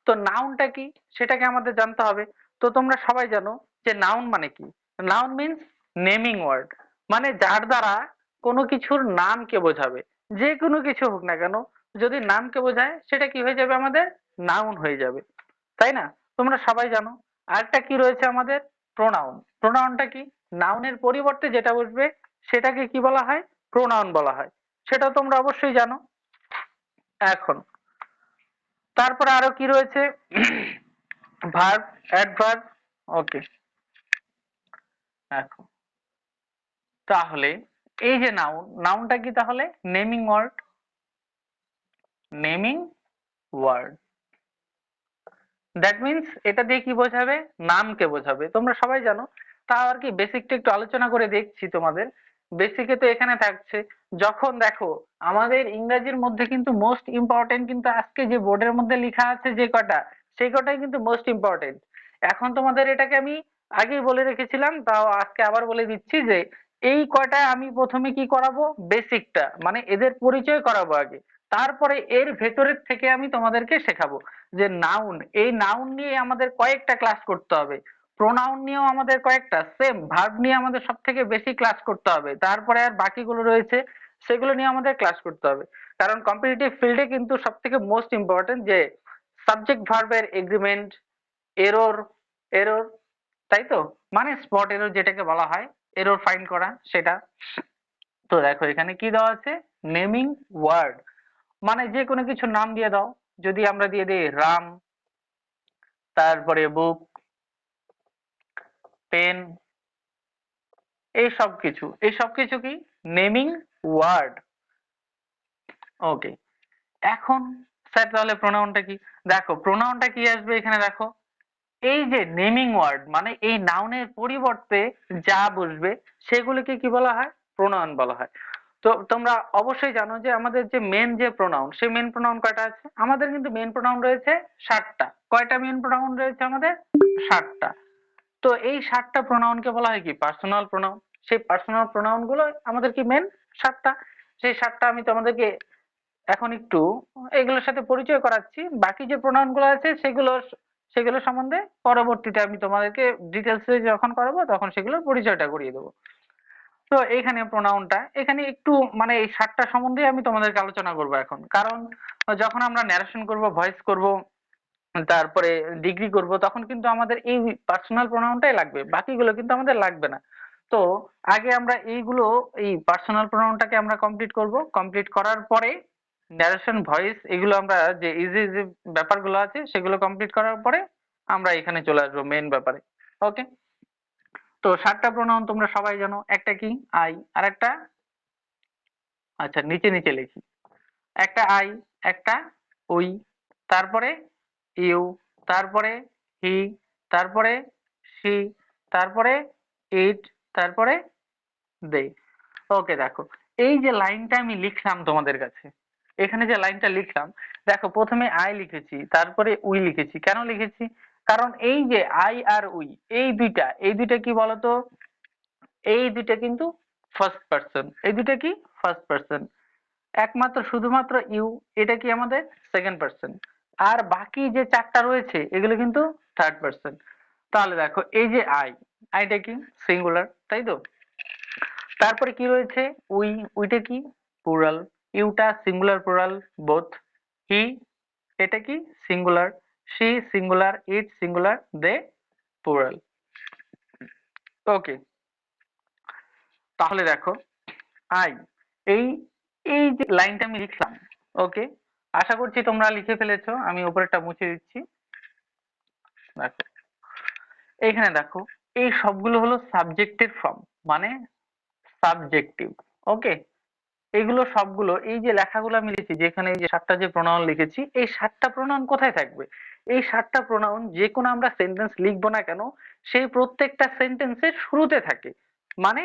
তো নাউনটা কি সেটাকে আমাদের জানতে হবে। তো তোমরা সবাই জানো যে নাউন মানে কি। নাউন মিন্স নেমিং ওয়ার্ড, মানে যার দ্বারা কোনো কিছুর নামকে বোঝাবে। যে কোনো কিছু হোক না কেন, যদি নামকে বোঝায় সেটা কি হয়ে যাবে আমাদের নাউন হয়ে যাবে, তাই না? তোমরা সবাই জানো। আরেকটা কি রয়েছে আমাদের প্রোনাউন। প্রোনাউনটা কি? নাউনের পরিবর্তে যেটা বসবে সেটাকে কি বলা হয়? প্রোনাউন বলা হয়। সেটা তোমরা অবশ্যই জানো। এখন তারপরে আরো কি রয়েছে? Verb, adverb. ওকে, এখন তাহলে এই যে নাউন, নাউনটা কি তাহলে? Naming word. Naming word, that means এটা দিয়ে কি বোঝাবে? নামকে বোঝাবে। তোমরা সবাই জানো। তাও আর কি বেসিকটা একটু আলোচনা করে দেখছি তোমাদের। বেসিকে তো এখানে থাকছে, যখন দেখো আমাদের ইংরেজির মধ্যে কিন্তু মোস্ট ইম্পর্টেন্ট কিন্তু আজকে যে বোর্ডের মধ্যে লেখা আছে যে কটা, সেই কটাই কিন্তু মোস্ট ইম্পর্টেন্ট। এখন তোমাদের এটাকে আমি আগেই বলে রেখেছিলাম, তাও আজকে আবার বলে দিচ্ছি যে এই কয়টা আমি প্রথমে কি করাবো? বেসিকটা, মানে এদের পরিচয় করাবো আগে। তারপরে এর ভেতরের থেকে আমি তোমাদেরকে শেখাবো যে নাউন, এই নাউন নিয়ে আমাদের কয়েকটা ক্লাস করতে হবে। প্রোনাউন নিয়েও আমাদের কয়েকটা, সেম ভার্ব নিয়ে আমাদের সব থেকে বেশি ক্লাস করতে হবে। তারপরে আর বাকিগুলো রয়েছে সেগুলো নিয়ে আমাদের ক্লাস করতে হবে। কারণ কম্পিটিটিভ ফিল্ডে কিন্তু সব থেকে মোস্ট ইম্পর্টেন্ট যে সাবজেক্ট ভার্বের এগ্রিমেন্ট, এরর, এরর, তাই তো? মানে স্পট এরর যেটাকে বলা হয়, এরর ফাইন্ড করা সেটা। তো দেখো এখানে কি দেওয়া আছে? নেমিং ওয়ার্ড, মানে যে কোনো কিছু নাম দিয়ে দাও। যদি আমরা দিয়ে দিই রাম, তারপরে বুক, পেন, এই সব কিছু কি নেমিং ওয়ার্ড। ওকে, এখন স্যার তাহলে প্রোনাউনটা কি? দেখো প্রোনাউনটা কি আসবে এখানে, দেখো এই যে নেমিং ওয়ার্ড মানে এই নাউনের পরিবর্তে যা বসবে সেগুলিকে কি বলা হয়? প্রোনাউন বলা হয়। তো তোমরা অবশ্যই জানো যে আমাদের যে মেন যে প্রোনাউন, সেই মেন প্রোনাউন কয়টা আছে আমাদের? কিন্তু মেন প্রোনাউন রয়েছে 7টা। কয়টা মেন প্রোনাউন রয়েছে আমাদের? 7টা। তো এই 7টা প্রোনাউনকে বলা হয় কি? Personal pronoun. সেই পার্সোনাল প্রোনাউন গুলো আমাদের কি মেন 7টা। সেই 7টা আমি তোমাদেরকে এখন একটু এগুলোর সাথে পরিচয় করাচ্ছি। বাকি যে প্রোনাউন গুলো আছে সেগুলো সেগুলো সম্বন্ধে পরবর্তীতে আমি তোমাদেরকে ডিটেলসে যখন করাবো তখন সেগুলোর পরিচয়টা করিয়ে দেবো। তো এইখানে প্রোনাউনটা এখানে একটু মানে এই 7টা সম্বন্ধে আমি তোমাদেরকে আলোচনা করব এখন। কারণ যখন আমরা ন্যারেশন করব, ভয়েস করব, তারপরে ডিগ্রি করব, তখন কিন্তু আমাদের এই পার্সোনাল প্রোনাউনটাই লাগবে, বাকিগুলো কিন্তু আমাদের লাগবে না। তো আগে আমরা এইগুলো, এই পার্সোনাল প্রোনাউনটাকে আমরা কমপ্লিট করব। কমপ্লিট করার পরে ন্যারেশন, ভয়েস, এগুলো আমরা যে ইজি ইজি ব্যাপারগুলো আছে সেগুলো কমপ্লিট করার পরে আমরা এখানে চলে আসবো মেন ব্যাপারে। ওকে, তো 7টা প্রোনাউন তোমরা সবাই জানো। একটা কি? আই। আর একটা, আচ্ছা নিচে নিচে লিখি। একটা আই, একটা উই, তারপরে ইউ, তারপরে হি, তারপরে সি, তারপরে ইট, তারপরে দে। ওকে, দেখো এই যে লাইনটা আমি লিখলাম তোমাদের কাছে, এখানে যে লাইনটা লিখলাম, দেখো প্রথমে আই লিখেছি, তারপরে উই লিখেছি। কেন লিখেছি? কারণ এই যে আই আর উই, এই দুইটা কি বলতো? এই দুইটা কিন্তু ফার্স্ট পার্সন। এই দুইটা কি? First person. একমাত্র শুধুমাত্র ইউ, এটা কি আমাদের সেকেন্ড পার্সন। আর বাকি যে 4টা রয়েছে এগুলো কিন্তু থার্ড পার্সন। তাহলে দেখো এই যে আই, আইটা কি? সিঙ্গুলার, তাই তো? তারপরে কি রয়েছে? উই, উইটা কি? প্লুরাল। ইউটা সিঙ্গুলার প্লুরাল বোথ। হি, এটা কি? Singular. She singular, it singular, they plural. Okay, তাহলে দেখো আই, এই এই যে লাইনটা আমি লিখলাম, ওকে, আশা করছি তোমরা লিখে ফেলেছো। আমি উপরেরটা মুছে দিচ্ছি। দেখো এইখানে দেখো এই সবগুলো হলো সাবজেক্টের ফর্ম, মানে সাবজেক্টিভ। ওকে, এগুলো সবগুলো এই যে লেখাগুলো আমি লিখেছি, যেখানে এই যে 7টা যে প্রোনাউন লিখেছি, এই 7টা প্রোনাউন কোথায় থাকবে? এই 7টা প্রোনাউন যে কোনো আমরা সেন্টেন্স লিখবো না কেন, সেই প্রত্যেকটা সেন্টেন্সের শুরুতে থাকে, মানে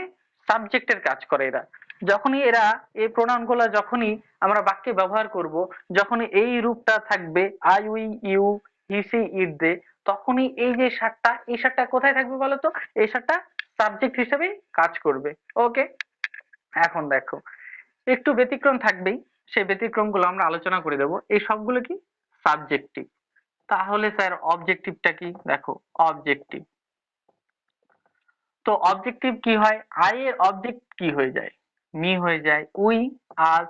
সাবজেক্টের কাজ করে এরা। যখনই এরা এই প্রোনাউন গুলো যখনই আমরা বাক্যে ব্যবহার করব, যখনই এই রূপটা থাকবে I we you he she it they, তখনই এই যে 7টা, এই 7টা কোথায় থাকবে বলতো? এই 7টা সাবজেক্ট হিসেবে কাজ করবে। ওকে, এখন দেখো একটু ব্যতিক্রম থাকবেই, সেই ব্যতিক্রম গুলো আমরা আলোচনা করে দেবো। এই সবগুলো কি? সাবজেক্টিভ। তাহলে স্যার অবজেক্টিভটা কি? দেখো অবজেক্টিভ, তো অবজেক্টিভ কি হয়, আই এর অবজেক্ট কি হয়ে যায়, মি হয়ে যায়, we, us,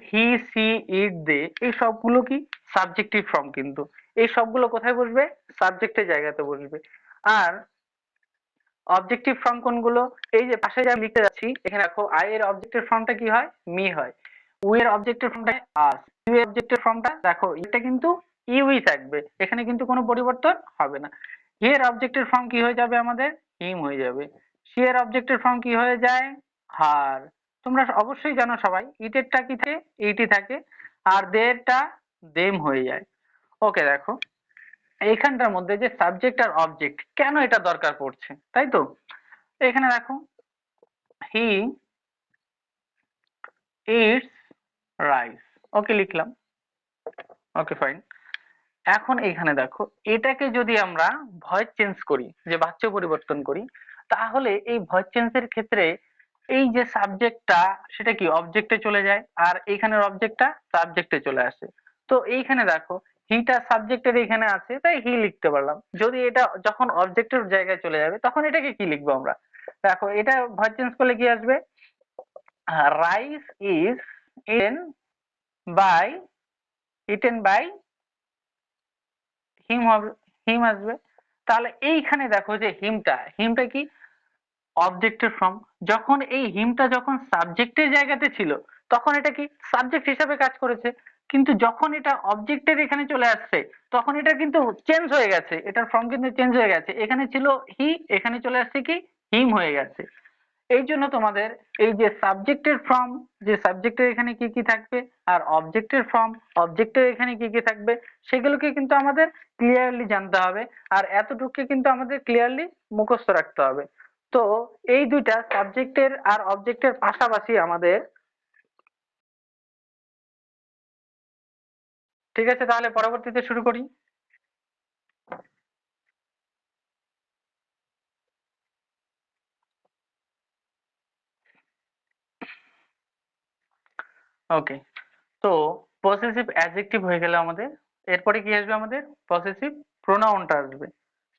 he, she, it, দে, এই সবগুলো কি সাবজেক্টিভ ফর্ম, কিন্তু এই সবগুলো কোথায় বসবে, সাবজেক্টের জায়গাতে বসবে। আর অবজেক্টিভ ফর্ম কোনগুলো, এই যে পাশে যা লিখতে যাচ্ছি এখানে দেখো, আই এর অবজেক্টিভ ফর্মটা কি হয়, মি হয়, উই এর অবজেক্টিভ ফর্মটা আস, ইউ এর অবজেক্টিভ ফর্মটা দেখো এটা কিন্তু ইউই থাকবে, এখানে কিন্তু কোনো পরিবর্তন হবে না। হি এর অবজেক্টিভ ফর্ম কি হয়ে যাবে আমাদের, হিম হয়ে যাবে। সি এর অবজেক্টিভ ফর্ম কি হয়ে যায়, হার। তোমরা অবশ্যই জানো সবাই, ইটেরটা কি থাকে, ইটি থাকে, আর দেরটা দেম হয়ে যায়। ওকে, দেখো এইখানটার মধ্যে যে সাবজেক্ট আর অবজেক্ট কেন এটা দরকার পড়ছে, তাই তো। এখানে দেখো, হি ইটস রাইস, ওকে লিখলাম, ওকে ফাইন। এখন এইখানে দেখো, এটাকে যদি আমরা ভয়েস চেঞ্জ করি, যে বাচ্য পরিবর্তন করি, তাহলে এই ভয়েস চেঞ্জের ক্ষেত্রে এই যে সাবজেক্টটা সেটা কি অবজেক্টে চলে যায়, আর এইখানের অবজেক্টটা সাবজেক্টে চলে আসে। তো এইখানে দেখো, হিটা সাবজেক্টের এখানে আছে তাই হি লিখতে পারলাম, যদি এটা যখন অবজেক্টের জায়গায় চলে যাবে তখন এটাকে কি লিখবো আমরা, দেখো এটা ভয়েস চেঞ্জ করলে কি আসবে, rice is eaten by, eaten by him হবে, হিম আসবে। তাহলে এইখানে দেখো যে হিমটা, হিমটা কি অবজেক্টের ফর্ম, যখন এই হিমটা যখন সাবজেক্টের জায়গাতে ছিল তখন এটা কি সাবজেক্ট হিসাবে কাজ করেছে, কিন্তু যখন এটা অবজেক্টের এখানে চলে আসছে তখন এটা কিন্তু চেঞ্জ হয়ে গেছে, এটার ফর্ম কিন্তু চেঞ্জ হয়ে গেছে, এখানে ছিল হি, এখানে চলে আসছে কি হিম হয়ে গেছে। এই জন্য তোমাদের এই যে সাবজেক্টের ফর্ম, যে সাবজেক্টের এখানে কি কি থাকবে, আর অবজেক্টের ফর্ম, অবজেক্টের এখানে কি কি থাকবে, সেগুলোকে কিন্তু আমাদের ক্লিয়ারলি জানতে হবে, আর এতটুকু কিন্তু আমাদের ক্লিয়ারলি মুখস্থ রাখতে হবে। তো এই দুইটা সাবজেক্টের আর অবজেক্টের পাশাপাশি আমাদের, ঠিক আছে তাহলে পরবর্তীতে শুরু করি। ওকে, তো পসেসিভ অ্যাডজেক্টিভ হয়ে গেল আমাদের, এরপরে কি আসবে আমাদের, পসেসিভ প্রোনাউনটা আসবে।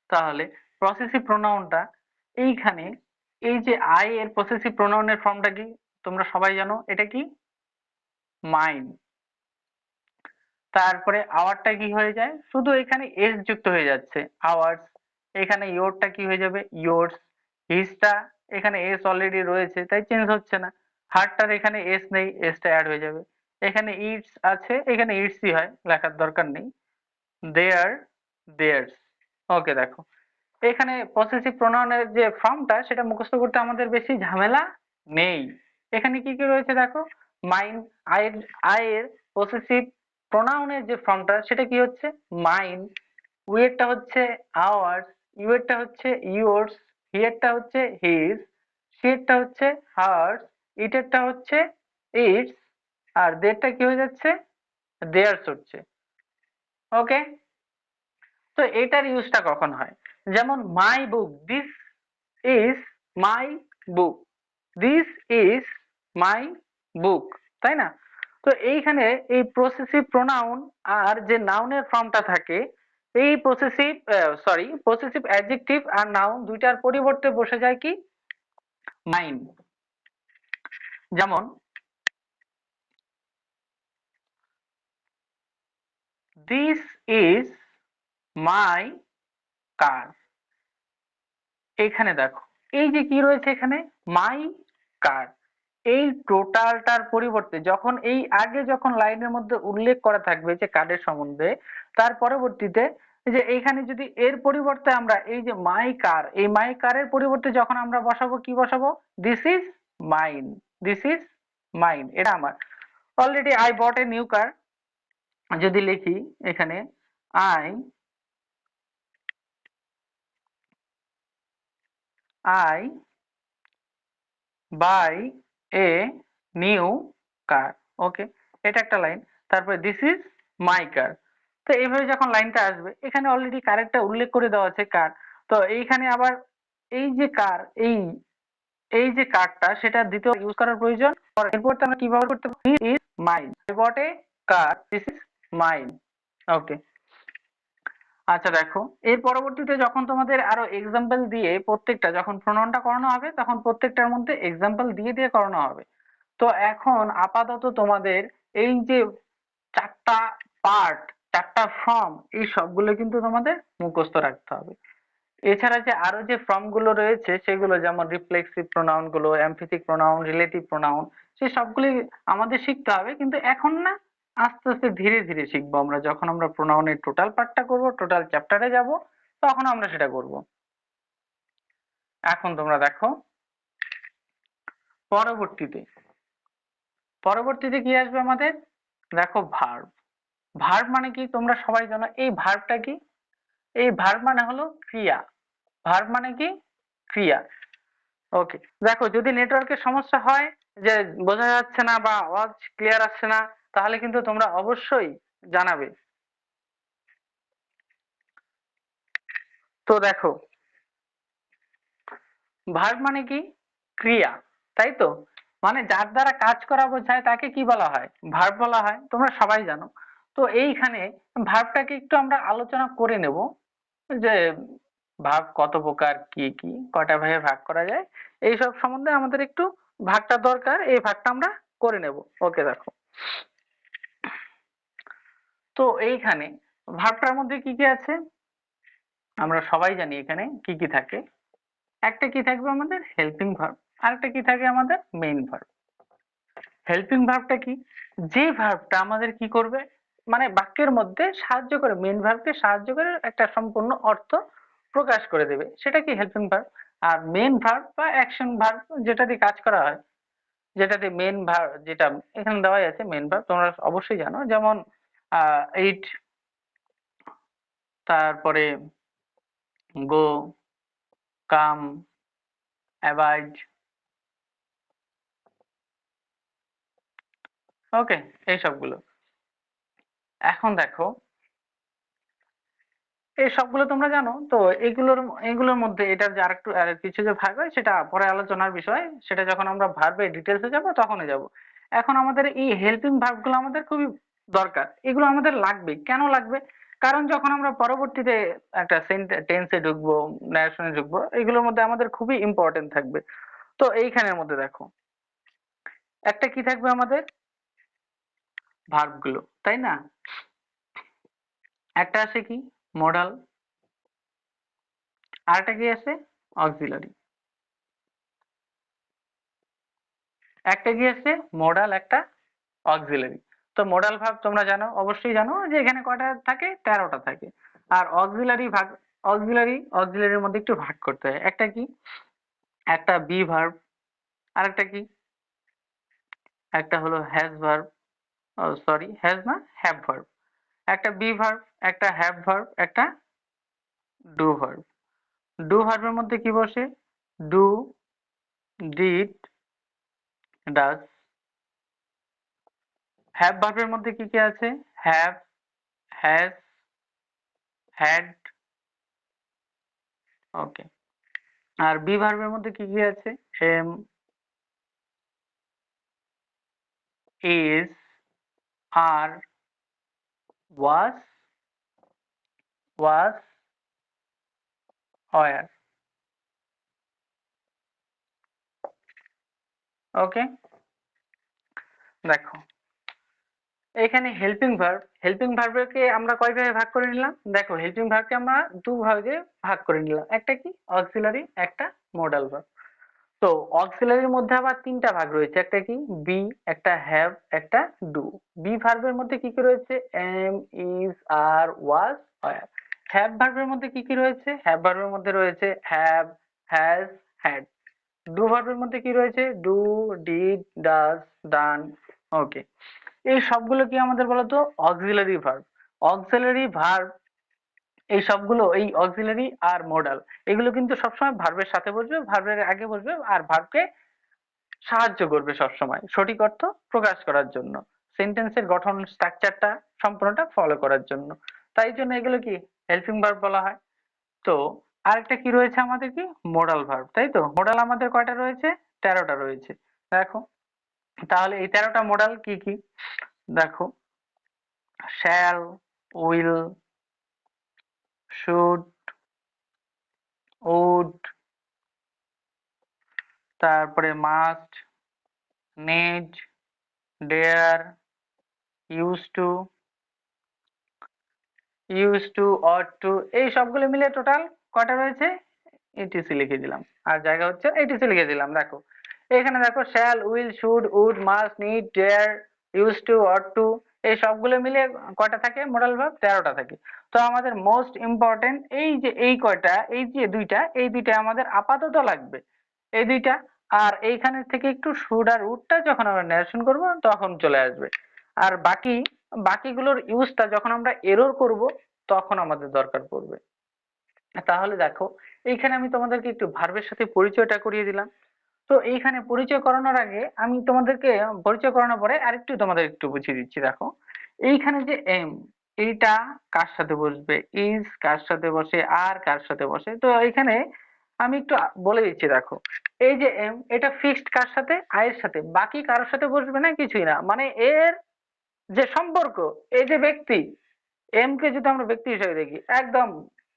তাহলে পসেসিভ প্রোনাউনটা এইখানে, এই যে আই এর পসেসিভ প্রোনাউনের ফর্মটা কি তোমরা সবাই জানো, এটা কি মাইন। তারপরে আওয়ারটা কি হয়ে যায়, শুধু এখানে এস যুক্ত হয়ে যাচ্ছে, আওয়ার্স। এখানে ইয়োরটা কি হয়ে যাবে, ইয়োর্স। হিজটা এখানে এস অলরেডি রয়েছে তাই চেঞ্জ হচ্ছে না, হারটার এখানে এস নেই, এসটা অ্যাড হয়ে যাবে। এখানে ইটস আছে, এখানে ইটসই হয়, লেখার দরকার নেই। দেয়ার, দেয়ার্স। ওকে, দেখো এখানে পসেসিভ প্রোনাউনের যে ফর্মটা সেটা মুখস্থ করতে আমাদের বেশি ঝামেলা নেই। এখানে কি কি রয়েছে দেখো, মাইন, আয়ের, আয়ের পসেসিভ প্রোনাউনের যে ফর্মটা সেটা কি হচ্ছে মাইন, উইয়েরটা হচ্ছে আওয়ার্স, ইউয়েরটা হচ্ছে ইয়োর্স, হিয়েরটা হচ্ছে হিজ, শিয়েরটা হচ্ছে হার্স, ইটেরটা হচ্ছে ইটস, আর দেরটা কি হয়ে যাচ্ছে, দেয়ার্স হচ্ছে। ওকে, তো এটার ইউজটা কখন হয়, যেমন my book, this is my book, this is my book, তাই না। তো এইখানে এই পসেসিভ প্রোনাউন আর যে নাউনের ফর্মটা থাকে, এই পসেসিভ, সরি, পসেসিভ অ্যাডজেক্টিভ আর নাউন দুইটার পরিবর্তে বসে যায় কি মাইন। যেমন দিস ইজ মাই কার, এখানে দেখো এই যে কি রয়েছে এখানে মাই কার, এই টোটালটার পরিবর্তে যখন এই আগে যখন লাইনের মধ্যে উল্লেখ করা থাকবে যে কার্ডের সম্বন্ধে, তার পরবর্তীতে যে এইখানে যদি এর পরিবর্তে আমরা এই যে মাই কার, এই মাই কারের পরিবর্তে যখন আমরা বসাবো কি বসাবো, this is mine, this is mine, এটা আমার। Already I bought a new car, যদি লিখি এখানে I, I buy a new car, okay, এটা একটা লাইন। তারপরে দিস ইজ মাই কার। তো এইভাবে যখন লাইনটা আসবে এখানে অলরেডি কারেরটা উল্লেখ করে দেওয়া আছে কার, তো এইখানে আবার এই যে কার, এই এই যে কারটা সেটা দ্বিতীয় ইউজ করার প্রয়োজন, এরপর আমরা কিভাবে করতে পারি, this is mine, I bought a car, this is mine. Okay, আচ্ছা দেখো, এর পরবর্তীতে যখন তোমাদের আরো এক্সাম্পল দিয়ে প্রত্যেকটা যখন প্রণয়নটা করানো হবে তখন প্রত্যেকটার মধ্যে এক্সাম্পল দিয়ে দিয়ে করানো হবে। তো এখন আপাতত তোমাদের এই যে চারটা পার্ট, চারটা ফর্ম, এই সবগুলো কিন্তু তোমাদের মুখস্থ রাখতে হবে। এছাড়া যে আরো যে ফর্ম গুলো রয়েছে সেগুলো যেমন রিফ্লেক্সিভ প্রোনাউন গুলো, এমফিসিক প্রোনাউন, রিলেটিভ প্রোনাউন, সেই সবগুলি আমাদের শিখতে হবে, কিন্তু এখন না, আস্তে আস্তে ধীরে ধীরে শিখবো আমরা। যখন আমরা প্রোনাউনের টোটাল পার্টটা করব, টোটাল চ্যাপ্টারে যাব, তখন আমরা সেটা করব। এখন তোমরা দেখো পরবর্তীতে, পরবর্তীতে কি আসবে আমাদের, দেখো ভার্ব। ভার্ব মানে কি তোমরা সবাই জানো, এই ভার্বটা কি, এই ভার্ব মানে হলো ক্রিয়া। ভার্ব মানে কি, ক্রিয়া। ওকে, দেখো যদি নেটওয়ার্কের সমস্যা হয়, যে বোঝা যাচ্ছে না বা আওয়াজ ক্লিয়ার আসছে না, তাহলে কিন্তু তোমরা অবশ্যই জানাবে। তো দেখো, ভার্ব মানে কি, ক্রিয়া, তাই তো? মানে যার দ্বারা কাজ করা বোঝায় তাকে কি বলা হয়, ভার্ব বলা হয়, তোমরা সবাই জানো। তো এইখানে ভার্বটাকে একটু আমরা আলোচনা করে নেব, যে ভার্ব কত প্রকার, কি কি, কয়টা ভাগে ভাগ করা যায়, এইসব সম্বন্ধে আমাদের একটু ভাগটা দরকার, এই ভাগটা আমরা করে নেব। ওকে দেখো, তো এইখানে ভার্বটার মধ্যে কি কি আছে আমরা সবাই জানি, এখানে কি কি থাকে। একটা কি থাকবে আমাদের হেল্পিং ভার্ব, আরেকটা কি থাকে আমাদের মেইন ভার্ব। হেল্পিং ভার্বটা কি, যে ভার্বটা আমাদের কি করবে, মানে বাক্যের মধ্যে সাহায্য করে, মেইন ভার্বকে সাহায্য করে একটা সম্পূর্ণ অর্থ প্রকাশ করে দেবে, সেটা কি হেল্পিং ভার্ব। আর মেইন ভার্ব বা অ্যাকশন ভার্ব, যেটা দিয়ে কাজ করা হয়, যেটাতে মেইন ভার্ব, যেটা এখানে দেওয়াই আছে মেইন ভার্ব, তোমরা অবশ্যই জানো, যেমন ইট, তারপরে গো, কাম, অ্যাবাইড। ওকে, এই সবগুলো। এখন দেখো, এই সবগুলো তোমরা জানো তো, এগুলোর এগুলোর মধ্যে এটার যে আরেকটু কিছু যে ভাগ হয় সেটা পরে আলোচনার বিষয়, সেটা যখন আমরা ভার্বে ডিটেলসে যাব তখনই যাব। এখন আমাদের এই হেল্পিং ভার্বগুলো আমাদের খুবই দরকার, এগুলো আমাদের লাগবে। কেন লাগবে? কারণ যখন আমরা পরবর্তীতে একটা টেন্সে ঢুকবো, ন্যারেশনে ঢুকবো, এগুলোর মধ্যে আমাদের খুবই ইম্পর্টেন্ট থাকবে। তো এইখানের মধ্যে দেখো, একটা কি থাকবে আমাদের, ভার্বগুলো, তাই না? একটা আছে কি, মডাল, আরেকটা কি আছে, অক্সিলারি। একটা কি আছে, মডাল, একটা অক্সিলারি। তো মডাল ভার্ব তোমরা জানো, অবশ্যই জানো যে এখানে কয়টা থাকে, 13টা থাকে। আর অক্সিলারি ভাগ, অক্সিলারির মধ্যে একটু ভাগ করতে হয়। একটা কি, একটা বি ভার্ব, আরেকটা কি, একটা হলো হ্যাজ ভার্ব, সরি হ্যাজ না, হ্যাভ ভার্ব। একটা বি ভার্ব, একটা হ্যাভ ভার্ব, একটা ডু ভার্ব। ডু ভার্বের মধ্যে কি বসে, ডু, ডিড, ডাজ। হ্যাভ ভার্বের মধ্যে কি কি আছে, হ্যাভ, হ্যাজ, হ্যাড। ওকে, আর বি ভার্বের মধ্যে কি কি আছে, am, is, are, was, were। Okay, দেখো এখানে হেল্পিং ভার্ব, হেল্পিং ভার্বকে আমরা কয় ভাগে ভাগ করে নিলাম, দেখো হেল্পিং ভার্বকে আমরা দু ভাগে ভাগ করে নিলাম, একটা কি অক্সিলারি, একটা মডাল ভার্ব। তো অক্সিলারির মধ্যে আবার তিনটা ভাগ রয়েছে, একটা কি বি, একটা হ্যাভ, একটা ডু। বি ভার্বের মধ্যে কি কি রয়েছে, am, is, are, was, were. Have ভার্বের মধ্যে কি কি রয়েছে, হ্যাভ ভার্বের মধ্যে রয়েছে হ্যাভ, হ্যাজ, হ্যাড। ডু ভার্বের মধ্যে কি রয়েছে, ডু, ডিড, ডাজ, ডান। ওকে, এই সবগুলো কি আমাদের বলতো অক্সিলারি ভার্ব। অক্সিলারি ভার্ব, এই সবগুলো, এই অক্সিলারি আর মডাল, এগুলো কিন্তু সবসময় ভার্বের সাথে বসবে, ভার্বের আগে বসবে, আর ভার্বকে সাহায্য করবে সবসময় সঠিক অর্থ প্রকাশ করার জন্য, সেন্টেন্সের গঠন স্ট্রাকচারটা সম্পূর্ণটা ফলো করার জন্য। তাই জন্য এগুলো কি হেল্পিং ভার্ব বলা হয়। তো আরেকটা কি রয়েছে আমাদের, কি মোডাল ভার্ব, তাই তো? মোডাল আমাদের কয়টা রয়েছে, 13টা রয়েছে। দেখো, তাহলে এই 13টা মোডাল কি কি, দেখো শ্যাল, উইল, শুড, উড, তারপরে must, need, dare, use to, ought to, এই সবগুলো মিলে টোটাল কটা রয়েছে? এটিসি লিখে দিলাম, আর জায়গা হচ্ছে এটিসি লিখে দিলাম। দেখো এখানে দেখো shall, will, should, would, must, need, dare, use to, ought to, এই সবগুলো মিলে কয়টা থাকে মোডাল ভার্ব? 13টা থাকে। তো আমাদের মোস্ট ইম্পর্টেন্ট এই যে এই কয়টা, এই যে দুইটা, এই দুইটা আমাদের আপাতত লাগবে, এই দুইটা। আর এইখানে থেকে একটু শুড আর উডটা যখন আমরা ন্যারেশন করব তখন চলে আসবে। আর বাকিগুলোর ইউজটা যখন আমরা এরর করব তখন আমাদের দরকার পড়বে। তাহলে দেখো এইখানে আমি তোমাদেরকে একটু ভার্বের সাথে পরিচয়টা করিয়ে দিলাম। তো এইখানে পরিচয় করানোর আগে আমি তোমাদেরকে পরিচয় করানোর পরে আরেকটু তোমাদের একটু বুঝিয়ে দিচ্ছি। দেখো এইখানে যে এম, এইটা কার সাথে বসবে? ইজ কার সাথে বসে? আর কার সাথে বসে? তো এইখানে আমি একটু বলে দিচ্ছি। দেখো এই যে এম, এটা ফিক্সড কার সাথে? আয়ের সাথে। বাকি কারোর সাথে বসবে না, কিছুই না। মানে এর যে সম্পর্ক, এই যে ব্যক্তি, এম কে যদি আমরা ব্যক্তি হিসেবে দেখি একদম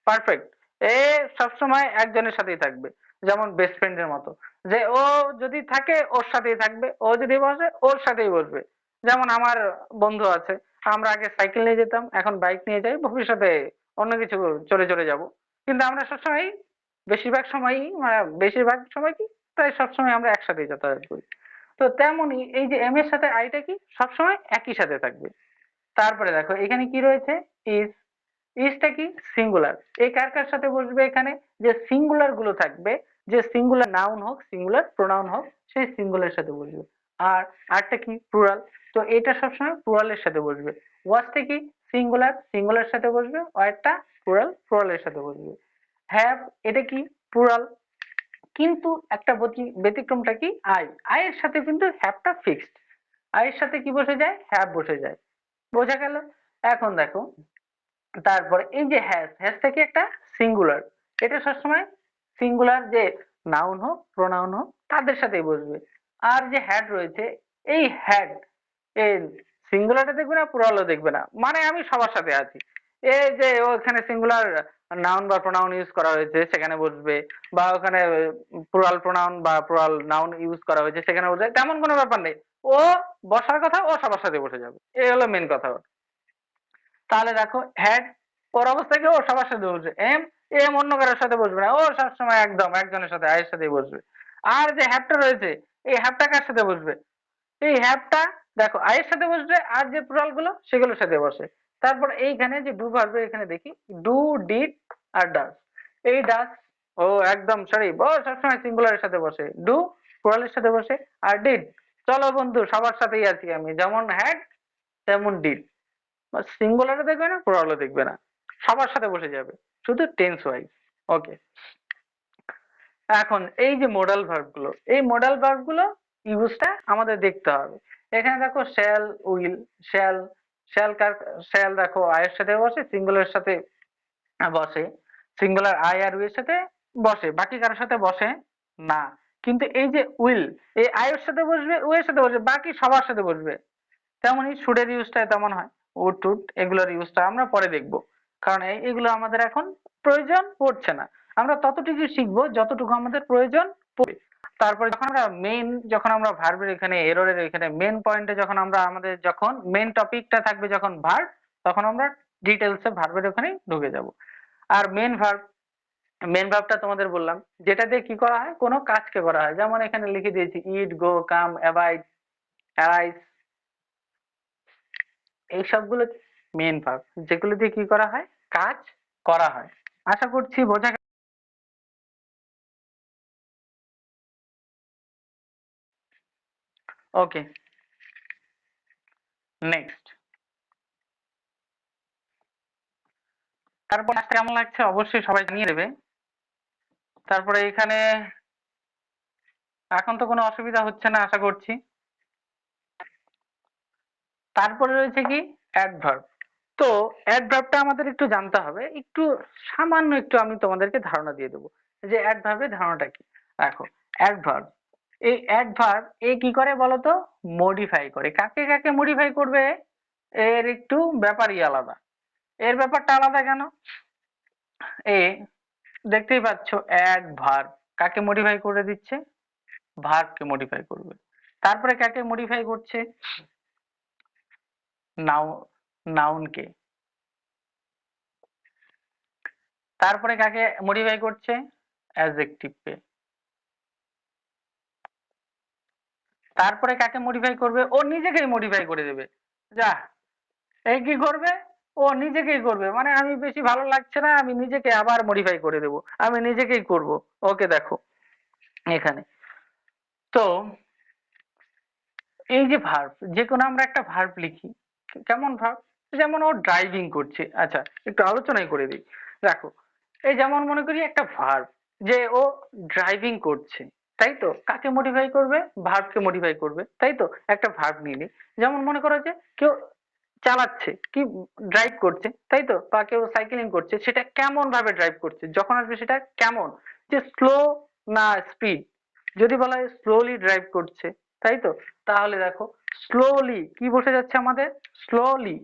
পারফেক্ট, এ সবসময় একজনের সাথেই থাকবে, যেমন বেস্ট ফ্রেন্ডের মতো। যে ও যদি থাকে ওর সাথেই থাকবে, ও যদি বসে ওর সাথেই বসবে। যেমন আমার বন্ধু আছে, আমরা আগে সাইকেল নিয়ে যেতাম, এখন বাইক নিয়ে যাই, ভবিষ্যতে অন্য কিছু চলে চলে যাব, কিন্তু আমরা সবসময় বেশিরভাগ সময় কি, প্রায় সবসময় আমরা একসাথেই যাতায়াত করি। তো তেমনি এই যে এম এর সাথে আইটা কি সবসময় একই সাথে থাকবে। তারপরে দেখো এখানে কি রয়েছে? ইজ। ইজটা কি? সিঙ্গুলার। এই কার কার সাথে বসবে? এখানে যে সিঙ্গুলার গুলো থাকবে, যে সিঙ্গুলার নাউন হোক, সিঙ্গুলার প্রোনাউন হোক, সেই সিঙ্গুলার সাথে বসবে। আর আরটা কি? প্লুরাল। তো এটা সবসময় প্লুরালের সাথে বসবে। ওয়াজটা কি? সিঙ্গুলার, সিঙ্গুলার সাথে বসবে। ওয়ারটা প্লুরাল, প্লুরালের সাথে বসবে। হ্যাভ, এটা কি? প্লুরাল। কিন্তু একটা ব্যতিক্রমটা কি? আই। আয়ের সাথে কিন্তু হ্যাভটা ফিক্সড। আয়ের সাথে কি বসে যায়? হ্যাভ বসে যায়। বোঝা গেল? এখন দেখো তারপরে এই যে হ্যাজ, হ্যাজটা কি? একটা সিঙ্গুলার। এটা সবসময় সিঙ্গুলার, যে নাউন হোক প্রোনাউন হোক তাদের সাথেই বসবে। আর যে হ্যাড রয়েছে, এই হ্যাড এই সিঙ্গুলারটা দেখবে না, প্লুরালও দেখবে না, মানে আমি সবার সাথে আছি। এই যে ওখানে সিঙ্গুলার নাউন বা প্রোনাউন ইউজ করা হয়েছে সেখানে বসবে, বা ওখানে প্লুরাল প্রোনাউন বা প্লুরাল নাউন ইউজ করা হয়েছে সেখানে বসবে, তেমন কোনো ব্যাপার নেই। ও বসার কথা, ও সবার সাথে বসে যাবে, এই হলো মেন কথা। তাহলে দেখো হ্যাড, ওর অবস্থা কি? ও সবার সাথে বসবে। এম, এম অন্য কারোর সাথে বসবে না, ও সবসময় একদম একজনের সাথে, আয়ের সাথেই বসবে। আর যে হ্যাবটা রয়েছে, এই হ্যাবটা কার সাথে বসবে? এই হ্যাবটা দেখো আয়ের সাথে বসবে, আর যে প্লুরাল গুলো সেগুলোর সাথে বসে। তারপর এইখানে যে ডু ভার্বে, এখানে দেখি ডু, ডিড আর ডাজ। এই ডাজ ও একদম সরি, ও সবসময় সিঙ্গুলারের সাথে বসে। ডু প্লুরালের সাথে বসে, আর ডিড, চলো বন্ধু সবার সাথেই আছি আমি, যেমন হ্যাড তেমন ডিড। সিঙ্গুলারও দেখবে না, প্লুরালও দেখবে না, সবার সাথে বসে যাবে, শুধু টেন্স ওয়াইজ। ওকে। এখন এই যে মোডাল ভার্ব গুলো, এই মোডাল ভার্ব গুলো ইউজটা আমাদের দেখতে হবে। এখানে দেখো shall, will. Shall, shall car? Shall দেখো আয়ের সাথে বসে, সিঙ্গুলার সাথে বসে, সিঙ্গুলার আই আর উইল এর সাথে বসে, বাকি কারোর সাথে বসে না। কিন্তু এই যে উইল, এই আয়ের সাথে বসবে, ও এর সাথে বসবে, বাকি সবার সাথে বসবে। তেমনি শুডের ইউজটা তেমন হয়। উড টুড এগুলোর ইউজটা আমরা পরে দেখবো, কারণ এগুলো আমাদের এখন প্রয়োজন পড়ছে না। আমরা ততটুকু শিখবো যতটুকু আমাদের প্রয়োজন পড়বে। তারপরে যখন আমরা ভার্বের এখানে এররের এখানে মেন পয়েন্টে যখন আমরা আমাদের যখন মেন টপিকটা থাকবে যখন ভার্ব, তখন আমরা ডিটেলসে ভার্বের ওখানে ঢুকে যাব। আর মেন ভার্বটা তোমাদের বললাম, যেটা দিয়ে কি করা হয়? কোনো কাজকে করা হয়। যেমন এখানে লিখে দিয়েছি ইট, গো, কাম, অ্যাবাইড, অ্যারাইজ, এই সবগুলো মেন ভার্ব, যেগুলো দিয়ে কি করা হয়? কাজ করা হয়। আশা করছি বোঝা গেল। ওকে, নেক্সট। তারপর আজকে কেমন লাগছে অবশ্যই সবাই জানিয়ে দেবে। তারপরে এখানে এখন তো কোনো অসুবিধা হচ্ছে না আশা করছি। তারপরে রয়েছে কি? অ্যাডভার্ব। তো অ্যাডভার্বটা আমাদের একটু জানতে হবে, একটু সামান্য একটু আমি তোমাদেরকে ধারণা দিয়ে দেবো যে অ্যাডভার্বের ধারণাটা কি। দেখো অ্যাডভার্ব, এই অ্যাডভার্ব কি করে বলতো? মডিফাই করে। কাকে কাকে মডিফাই করবে? এর একটু ব্যাপারই আলাদা। এর ব্যাপারটা আলাদা কেন? এ দেখতেই পাচ্ছ অ্যাডভার্ব কাকে মডিফাই করে দিচ্ছে? ভার্বকে মডিফাই করবে। তারপরে কাকে মডিফাই করছে? নাউ নাউনকে। তারপরে কাকে মডিফাই করছে? অ্যাডজেক্টিভকে। তারপরে কাকে মডিফাই করবে? ও নিজেকেই মডিফাই করে দেবে। যা, এই কি করবে? ও নিজেকেই করবে, মানে আমি বেশি ভালো লাগছে না, আমি নিজেকে আবার মডিফাই করে দেব, আমি নিজেকেই করব। ওকে দেখো এখানে তো এই যে ভার্ব, যে কোনো আমরা একটা ভার্ব লিখি, কেমন ভার্ব? যেমন ও ড্রাইভিং করছে, আচ্ছা একটু আলোচনাই করে দিই। দেখো, এই যেমন মনে করি একটা ভার্ব, যে ও ড্রাইভিং করছে, তাই তো কাকে মডিফাই করবে? ভার্বকে মডিফাই করবে, তাই তো। একটা ভার্ব নিয়ে নিই, যেমন মনে করো যে কেউ চালাচ্ছে, কি ড্রাইভ করছে, তাই তো, বা কেউ সাইক্লিং করছে, সেটা কেমন ভাবে ড্রাইভ করছে, যখন আসবে সেটা কেমন, যে স্লো না স্পিড। যদি বলা হয় স্লোলি ড্রাইভ করছে, তাই তো, তাহলে দেখো স্লোলি কি বসে যাচ্ছে আমাদের? Slowly,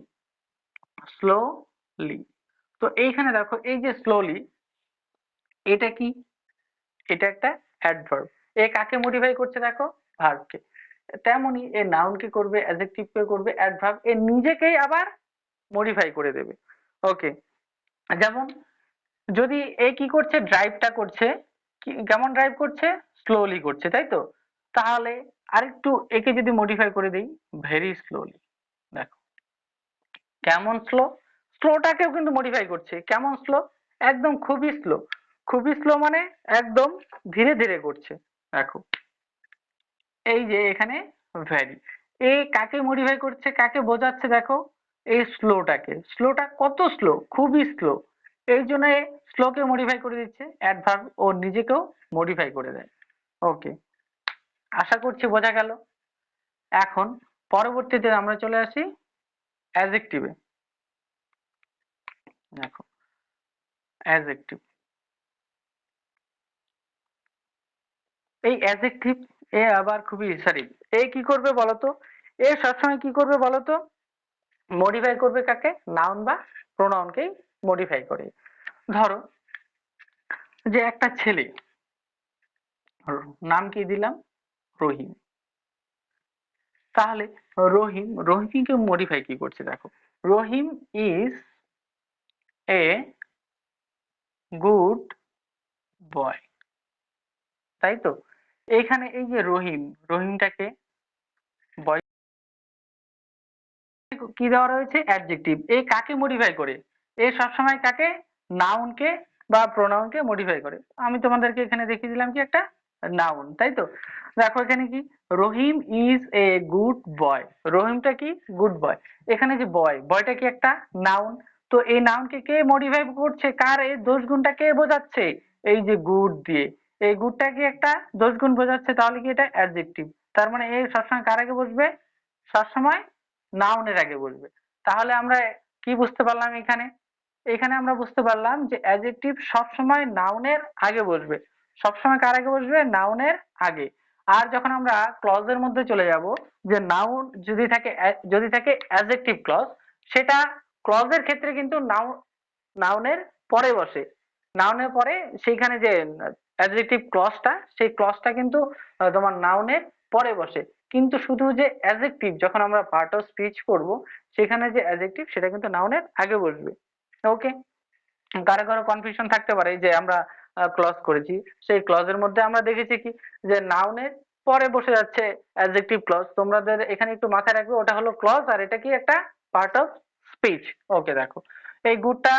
slowly. তো এইখানে দেখো এই যে স্লোলি, এটা কি? এটা একটা অ্যাডভার্ব। এ কাকে মডিফাই করছে দেখো? ভার্বকে। তেমনি এ নাউন কে করবে, অ্যাডজেক্টিভ কে করবে, অ্যাডভার্ব এ নিজেকেই আবার মডিফাই করে দেবে। ওকে, যেমন যদি এ কি করছে? ড্রাইভটা করছে, কেমন ড্রাইভ করছে? স্লোলি করছে, তাই তো। তাহলে আরেকটু একে যদি মডিফাই করে দেই, ভেরি স্লোলি। দেখো কেমন স্লো, স্লোটাকেও কিন্তু মডিফাই করছে। কেমন স্লো? একদম খুবই স্লো। খুবই স্লো মানে একদম ধীরে ধীরে করছে। দেখো এই যে এখানে ভ্যারি, এ কাকে মডিফাই করছে, কাকে বোঝাচ্ছে? দেখো এই স্লোটাকে, স্লোটা কত স্লো, খুবই স্লো। এই জন্য স্লোকে মডিফাই করে দিচ্ছে, অ্যাডভার্ব ও নিজেকেও মডিফাই করে দেয়। ওকে, আশা করছি বোঝা গেল। এখন পরবর্তীতে আমরা চলে আসি অ্যাডজেক্টিভে। দেখো অ্যাডজেক্টিভ, এই অ্যাডজেক্টিভ এ আবার খুবই সরি, এ কি করবে বলতো? এ সবসময় কি করবে বলতো? মডিফাই করবে কাকে? নাউন বা প্রোনাউনকেই মডিফাই করে। ধরো যে একটা ছেলে, নাম কি দিলাম? রহিম। তাহলে রহিম, রহিমকে মডিফাই কি করছে দেখো, রহিম ইজ এ গুড বয়, তাই তো। এইখানে এই যে রহিম, রহিমটাকে বয় কি দেওয়া রয়েছে? অ্যাডজেক্টিভ। এ কাকে মডিফাই করে? এ সবসময় কাকে? নাউনকে বা প্রোনাউনকে মডিফাই করে। আমি তোমাদেরকে এখানে দেখিয়ে দিলাম কি একটা নাউন, তাই তো। দেখো এখানে কি, রহিম ইজ এ গুড বয়, রহিমটা কি? Good boy. এখানে যে বয়, বয়টা কি একটা নাউন, তো এই নাউনকে কে মডিফাই করছে? কার এই দোষ গুণটা কে বোঝাচ্ছে? এই যে গুড দিয়ে, এই গুডটা কি একটা দোষ গুণ বোঝাচ্ছে, তাহলে কি এটা অ্যাডজেক্টিভ। তার মানে এই সবসময় কার আগে বসবে? সবসময় নাউনের আগে বসবে। তাহলে আমরা কি বুঝতে পারলাম এখানে? এখানে আমরা বুঝতে পারলাম যে অ্যাডজেক্টিভ সবসময় নাউনের আগে বসবে। সবসময় কার আগে বসবে? নাউনের আগে। আর যখন আমরা ক্লজের মধ্যে চলে যাব, যে নাউন যদি থাকে, যদি থাকে অ্যাডজেক্টিভ ক্লজ, সেটা ক্লজের ক্ষেত্রে কিন্তু নাউনের পরে বসে। নাউনের পরে সেইখানে যে অ্যাডজেক্টিভ ক্লজটা, সেই ক্লজটা কিন্তু তোমার নাউনের পরে বসে। কিন্তু শুধু যে অ্যাডজেক্টিভ, যখন আমরা পার্ট অফ স্পিচ করব, সেখানে যে অ্যাডজেক্টিভ সেটা কিন্তু নাউনের আগে বসবে। ওকে, কারো কারো কনফিউশন থাকতে পারে যে আমরা ক্লজ করেছি, সেই ক্লজের মধ্যে আমরা দেখেছি কি, যে নাউনের পরে বসে যাচ্ছে অ্যাডজেক্টিভ ক্লজ। তোমাদের এখানে একটু মাথায় রাখবে, ওটা হলো ক্লজ আর এটা কি একটা পার্ট অফ স্পিচ। ওকে দেখো এই গুডটা,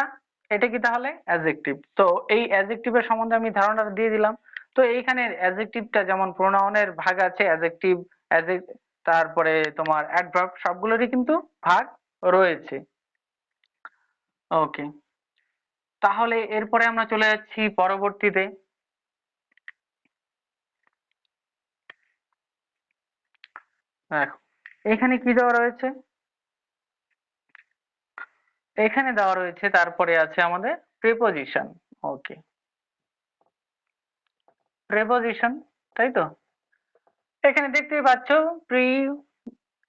এটা কি তাহলে অ্যাডজেক্টিভ। তো এই অ্যাডজেক্টিভের সম্বন্ধে আমি ধারণাটা দিয়ে দিলাম। তো এইখানে অ্যাডজেক্টিভটা যেমন প্রোনাউনের ভাগ আছে, অ্যাডজেক্টিভ, তারপরে তোমার অ্যাডভার্ব, সবগুলোরই কিন্তু ভাগ রয়েছে। ওকে, তাহলে এরপরে আমরা চলে যাচ্ছি পরবর্তীতে। দেখো এখানে কি দেওয়া রয়েছে? এখানে দেওয়া রয়েছে, তারপরে আছে আমাদের প্রিপোজিশন। ওকে, প্রিপোজিশন, তাই তো। এখানে দেখতেই পাচ্ছ প্রি,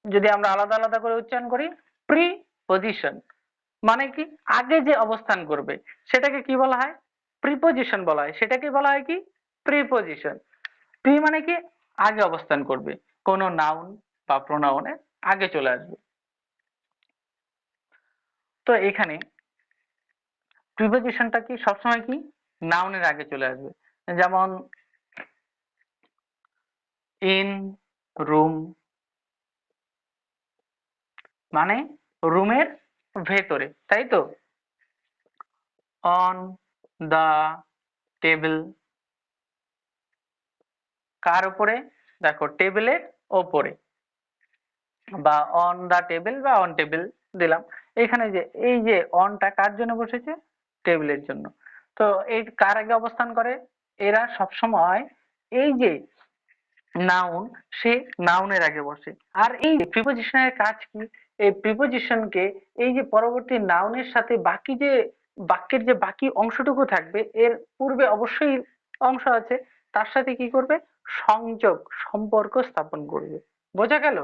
যদি আমরা আলাদা আলাদা করে উচ্চারণ করি, প্রিপোজিশন। মানে কি, আগে যে অবস্থান করবে সেটাকে কি বলা হয়, প্রিপজিশন বলা হয়। সেটাকে বলা হয় কি, প্রিপজিশন। প্রি মানে কি, আগে অবস্থান করবে, কোনো নাউন বা প্রোনাউনের আগে চলে আসবে। তো এখানে প্রিপজিশনটা কি সবসময় কি, নাউনের আগে চলে আসবে। যেমন ইন রুম মানে রুমের ভেতরে, তাই তো। অন দা টেবিল কার উপরে, দেখো টেবিলের ওপরে, বা অন দা টেবিল বা অন টেবিল দিলাম। এখানে যে এই যে অনটা কার জন্য বসেছে, টেবিলের জন্য। তো এই কার আগে অবস্থান করে, এরা সব সময় এই যে নাউন, সে নাউনের আগে বসে। আর এই প্রিপজিশনের কাজ কি, এই প্রিপজিশনকে এই যে পরবর্তী নাউনের সাথে বাকি যে বাক্যের যে বাকি অংশটুকু থাকবে, এর পূর্বে অবশ্যই অংশ আছে, তার সাথে কি করবে, সংযোগ সম্পর্ক স্থাপন করবে। বোঝা গেল?